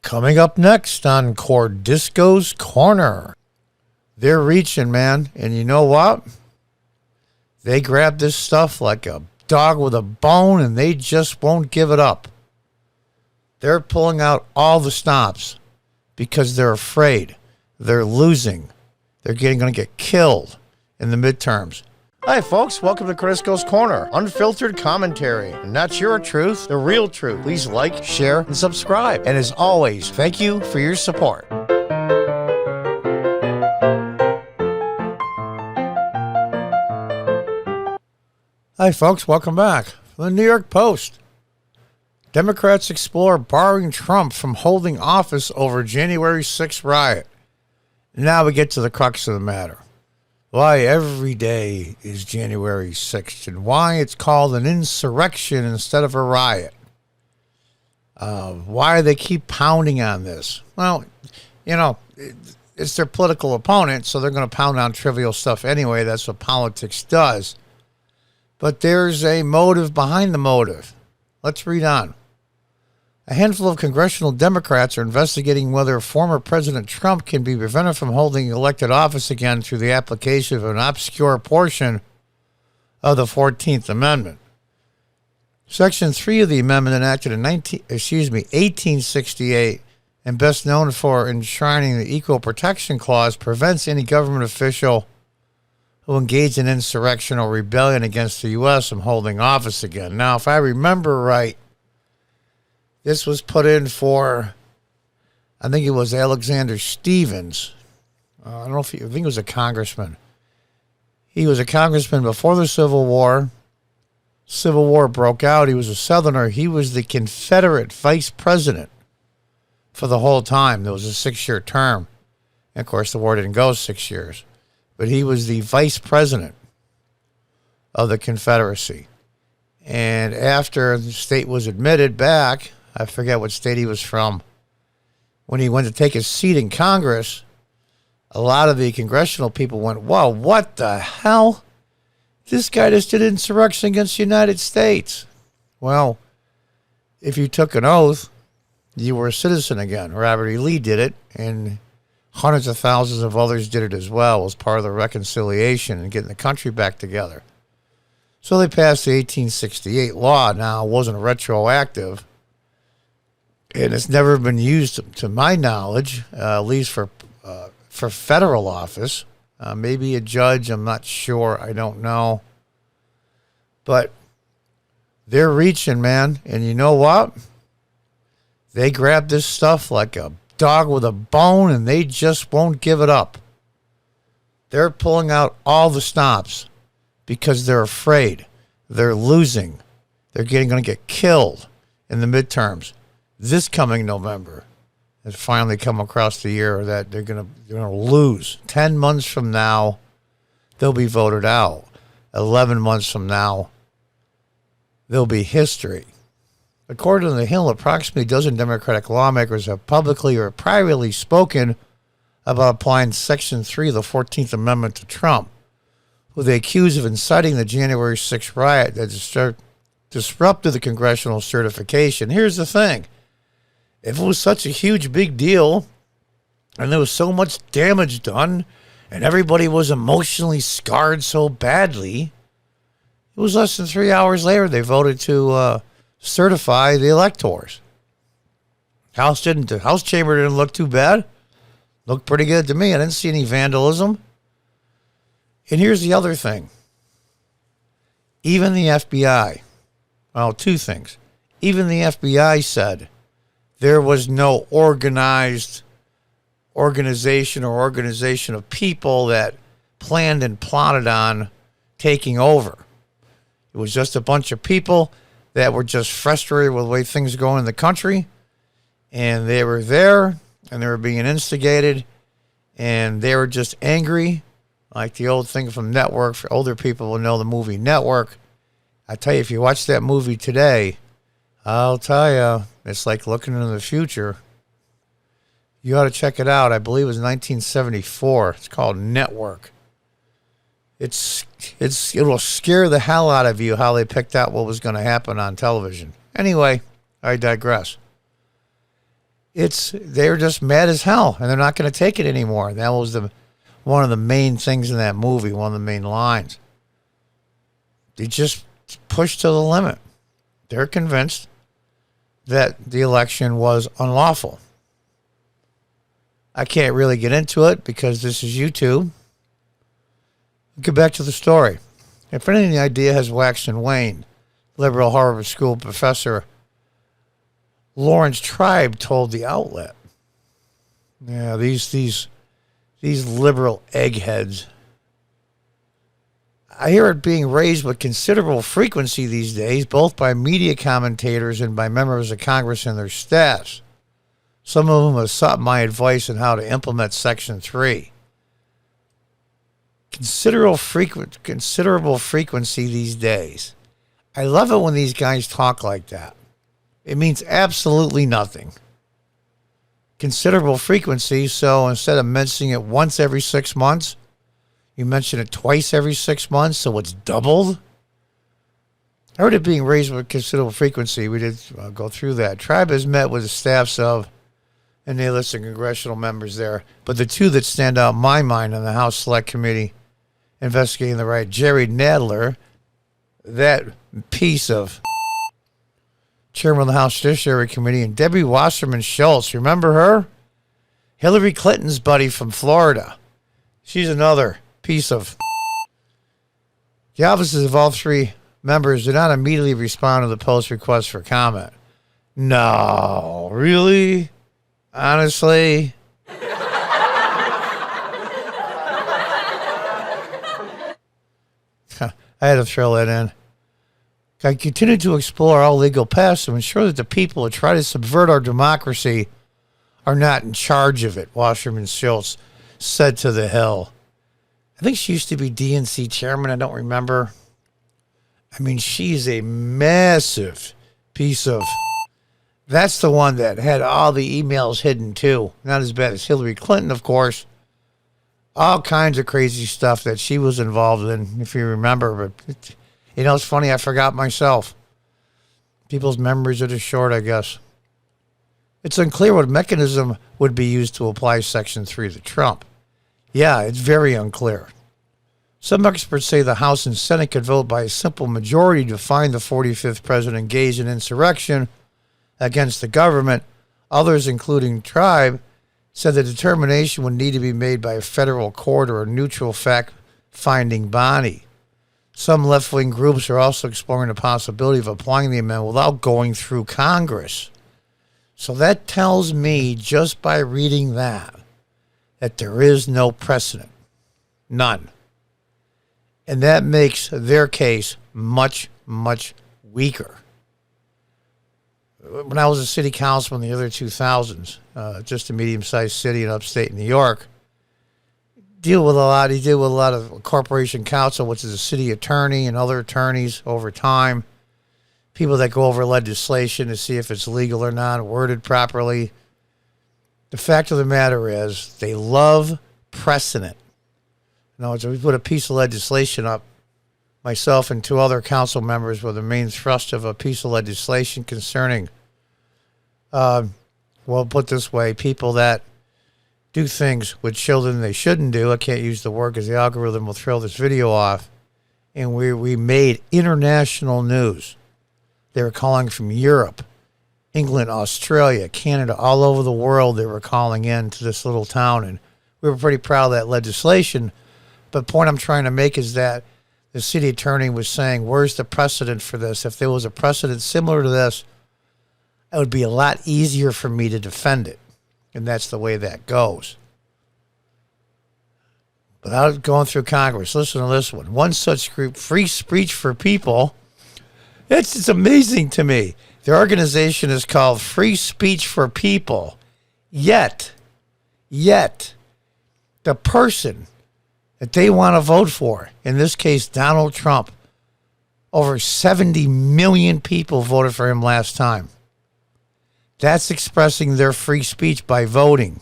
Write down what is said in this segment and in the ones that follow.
Coming up next on Cordisco's Corner. They're reaching, man. And you know what? They grab this stuff like a dog with a bone, and they just won't give it up. They're pulling out all the stops because they're afraid. They're losing. They're going to get killed in the midterms. Hi, folks. Welcome to Cordisco's Corner. Unfiltered commentary. And not your truth, the real truth. Please like, share, and subscribe. And as always, thank you for your support. Hi, folks. Welcome back. From the New York Post. Democrats explore barring Trump from holding office over January 6th riot. Now we get to the crux of the matter. Why every day is January 6th and why it's called an insurrection instead of a riot. Why they keep pounding on this. Well, you know, it's their political opponent, so they're going to pound on trivial stuff anyway. That's what politics does. But there's a motive behind the motive. Let's read on. A handful of congressional Democrats are investigating whether former President Trump can be prevented from holding elected office again through the application of an obscure portion of the 14th Amendment. Section 3 of the amendment, enacted in 1868 and best known for enshrining the Equal Protection Clause, prevents any government official who engaged in insurrection or rebellion against the U.S. from holding office again. Now, if I remember right, this was put in for, I think it was Alexander Stevens. I don't know if I think he was a congressman. He was a congressman before the Civil War. Civil War broke out. He was a Southerner. He was the Confederate vice president for the whole time. There was a 6-year term. And of course, the war didn't go 6 years. But he was the vice president of the Confederacy. And after the state was admitted back, I forget what state he was from, when he went to take his seat in Congress, a lot of the congressional people went, whoa, what the hell? This guy just did insurrection against the United States. Well, if you took an oath, you were a citizen again. Robert E. Lee did it, and hundreds of thousands of others did it as well as part of the reconciliation and getting the country back together. So they passed the 1868 law. Now, it wasn't retroactive, and it's never been used, to my knowledge, at least for federal office. Maybe a judge, I'm not sure, I don't know. But they're reaching, man, and you know what? They grab this stuff like a dog with a bone, and they just won't give it up. They're pulling out all the stops because they're afraid. They're losing. They're going to get killed in the midterms this coming November. It's finally come across the year that they're going to lose. 10 months from now, they'll be voted out. 11 months from now, there'll be history. According to The Hill, approximately a dozen Democratic lawmakers have publicly or privately spoken about applying Section 3 of the 14th Amendment to Trump, who they accuse of inciting the January 6th riot that disrupted the congressional certification. Here's the thing. If it was such a huge, big deal, and there was so much damage done, and everybody was emotionally scarred so badly, it was less than 3 hours later they voted to certify the electors. The House chamber didn't look too bad. Looked pretty good to me. I didn't see any vandalism. And here's the other thing. Even the FBI, well, two things. Even the FBI said there was no organization of people that planned and plotted on taking over. It was just a bunch of people that were just frustrated with the way things are going in the country, and they were there, and they were being instigated, and they were just angry, like the old thing from Network. For older people will know the movie Network. I tell you, if you watch that movie today, I'll tell you, it's like looking into the future. You ought to check it out. I believe it was 1974. It's called Network. It will scare the hell out of you how they picked out what was going to happen on television. Anyway, I digress. they're just mad as hell, and they're not going to take it anymore. That was one of the main things in that movie, one of the main lines. They just pushed to the limit. They're convinced that the election was unlawful. I can't really get into it because this is YouTube. Get back to the story. If anything, the idea has waxed and waned. Liberal Harvard School professor Lawrence Tribe told the outlet. Yeah, these liberal eggheads. I hear it being raised with considerable frequency these days, both by media commentators and by members of Congress and their staffs. Some of them have sought my advice on how to implement Section 3. Considerable frequency these days. I love it when these guys talk like that. It means absolutely nothing. Considerable frequency, so instead of mentioning it once every 6 months, you mention it twice every 6 months, so it's doubled. I heard it being raised with considerable frequency. We did go through that. Tribe has met with the staffs of, and they listed congressional members there, but the two that stand out in my mind on the House Select Committee investigating the right, Jerry Nadler, that piece of chairman of the House Judiciary Committee, and Debbie Wasserman Schultz. Remember her? Hillary Clinton's buddy from Florida. She's another piece of. The offices of all three members did not immediately respond to the post request for comment. No, really? Honestly? I had to throw that in. I continue to explore all legal paths to ensure that the people who try to subvert our democracy are not in charge of it, Wasserman Schultz said to The Hill. I think she used to be DNC chairman. I don't remember. I mean, she's a massive piece of. That's the one that had all the emails hidden, too. Not as bad as Hillary Clinton, of course. All kinds of crazy stuff that she was involved in, if you remember. But, you know, it's funny, I forgot myself. People's memories are just short, I guess. It's unclear what mechanism would be used to apply Section 3 to Trump. Yeah, it's very unclear. Some experts say the House and Senate could vote by a simple majority to find the 45th president engaged in insurrection against the government. Others, including Tribe, said the determination would need to be made by a federal court or a neutral fact-finding body. Some left-wing groups are also exploring the possibility of applying the amendment without going through Congress. So that tells me, just by reading that there is no precedent. None. And that makes their case much, much weaker. When I was a city councilman in the early 2000s, just a medium-sized city in upstate New York, he deal with a lot of corporation counsel, which is a city attorney and other attorneys over time, people that go over legislation to see if it's legal or not, worded properly. The fact of the matter is they love precedent. In other words, we put a piece of legislation up, myself and two other council members were the main thrust of a piece of legislation concerning, well, put this way, people that do things with children they shouldn't do. I can't use the word because the algorithm will throw this video off. And we made international news. They were calling from Europe, England, Australia, Canada, all over the world. They were calling in to this little town. And we were pretty proud of that legislation. But the point I'm trying to make is that the city attorney was saying, where's the precedent for this? If there was a precedent similar to this, it would be a lot easier for me to defend it. And that's the way that goes. Without going through Congress, listen to this one. One such group, Free Speech for People, it's amazing to me. Their organization is called Free Speech for People. Yet, the person that they want to vote for, in this case, Donald Trump, over 70 million people voted for him last time. That's expressing their free speech by voting.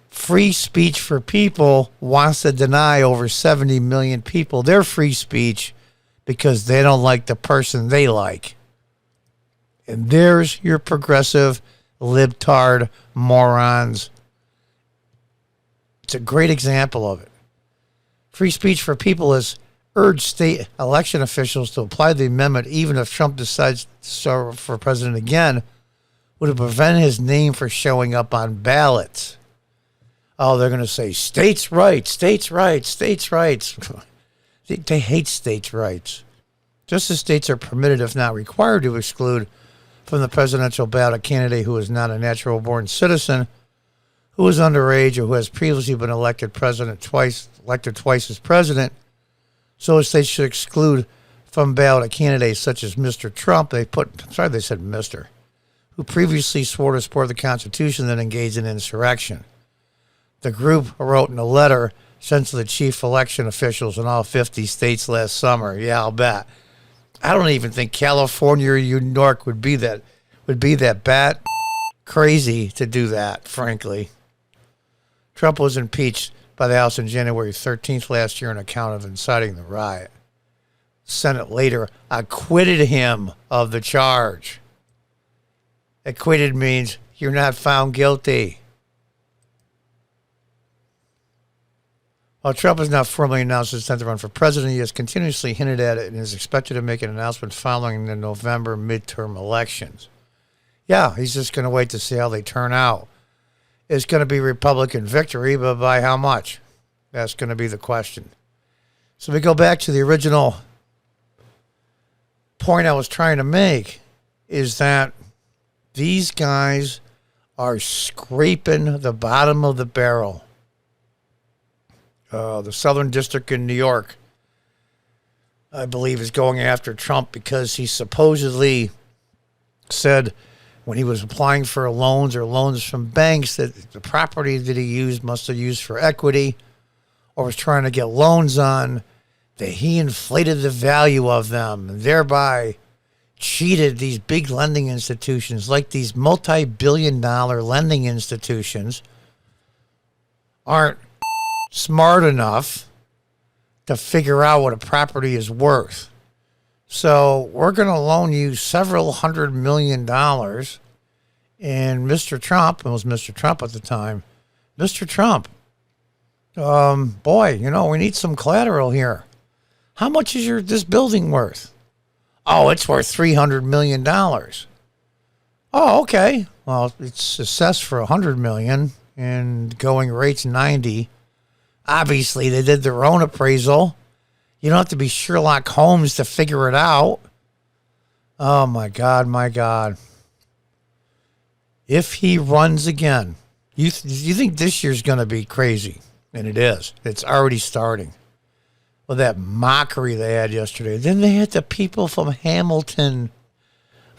Free Speech for People wants to deny over 70 million people their free speech because they don't like the person they like. And there's your progressive libtard morons. It's a great example of it. Free speech for people has urged state election officials to apply the amendment even if Trump decides to serve for president again, would have prevented his name from showing up on ballots. Oh, they're going to say, states' rights, states' rights, states' rights. They hate states' rights. Just as states are permitted, if not required, to exclude from the presidential ballot a candidate who is not a natural-born citizen, who is underage, or who has previously been elected twice as president, so states should exclude from ballot a candidate such as Mr. Trump. They said Mr., who previously swore to support the Constitution and then engaged in insurrection. The group wrote in a letter sent to the chief election officials in all 50 states last summer. Yeah, I'll bet. I don't even think California or New York would be that bat crazy to do that, frankly. Trump was impeached by the House on January 13th last year on account of inciting the riot. The Senate later acquitted him of the charge. Acquitted means you're not found guilty. While Trump has not formally announced his intent to run for president, he has continuously hinted at it and is expected to make an announcement following the November midterm elections. Yeah, he's just going to wait to see how they turn out. It's going to be Republican victory, but by how much? That's going to be the question. So we go back to the original point I was trying to make, is that these guys are scraping the bottom of the barrel. The Southern District in New York, I believe, is going after Trump because he supposedly said when he was applying for loans or loans from banks that the property that he used must have used for equity or was trying to get loans on, that he inflated the value of them and thereby cheated these big lending institutions, like these multi-billion-dollar lending institutions aren't smart enough to figure out what a property is worth. So we're going to loan you several $100 million. And Mr. Trump, it was Mr. Trump at the time, Mr. Trump, boy, we need some collateral here. How much is this building worth? Oh, it's worth $300 million. Oh, okay. Well, it's assessed for $100 million and going rate's 90. Obviously, they did their own appraisal. You don't have to be Sherlock Holmes to figure it out. Oh, my God, my God. If he runs again, you think this year's going to be crazy? And it is. It's already starting. Well, that mockery they had yesterday. Then they had the people from Hamilton,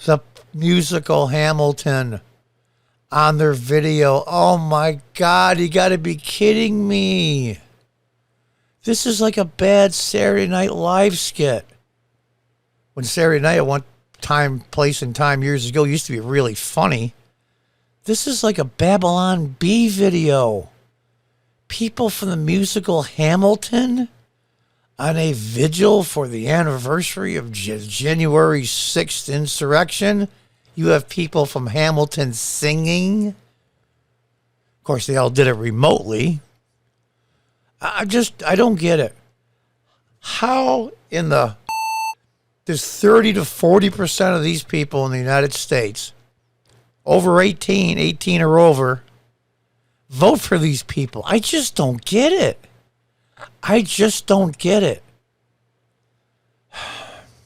the musical Hamilton, on their video. Oh, my God, you got to be kidding me. This is like a bad Saturday Night Live skit. When Saturday Night at one time, place and time years ago used to be really funny. This is like a Babylon Bee video. People from the musical Hamilton on a vigil for the anniversary of January 6th insurrection. You have people from Hamilton singing. Of course, they all did it remotely. I don't get it. How there's 30 to 40% of these people in the United States, over 18 or over, vote for these people. I just don't get it. I just don't get it.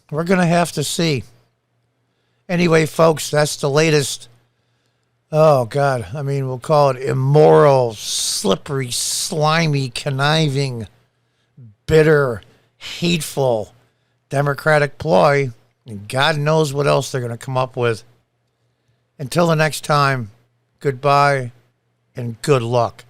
We're going to have to see. Anyway, folks, that's the latest. Oh, God. I mean, we'll call it immoral, slippery, slimy, conniving, bitter, hateful Democratic ploy. And God knows what else they're going to come up with. Until the next time, goodbye and good luck.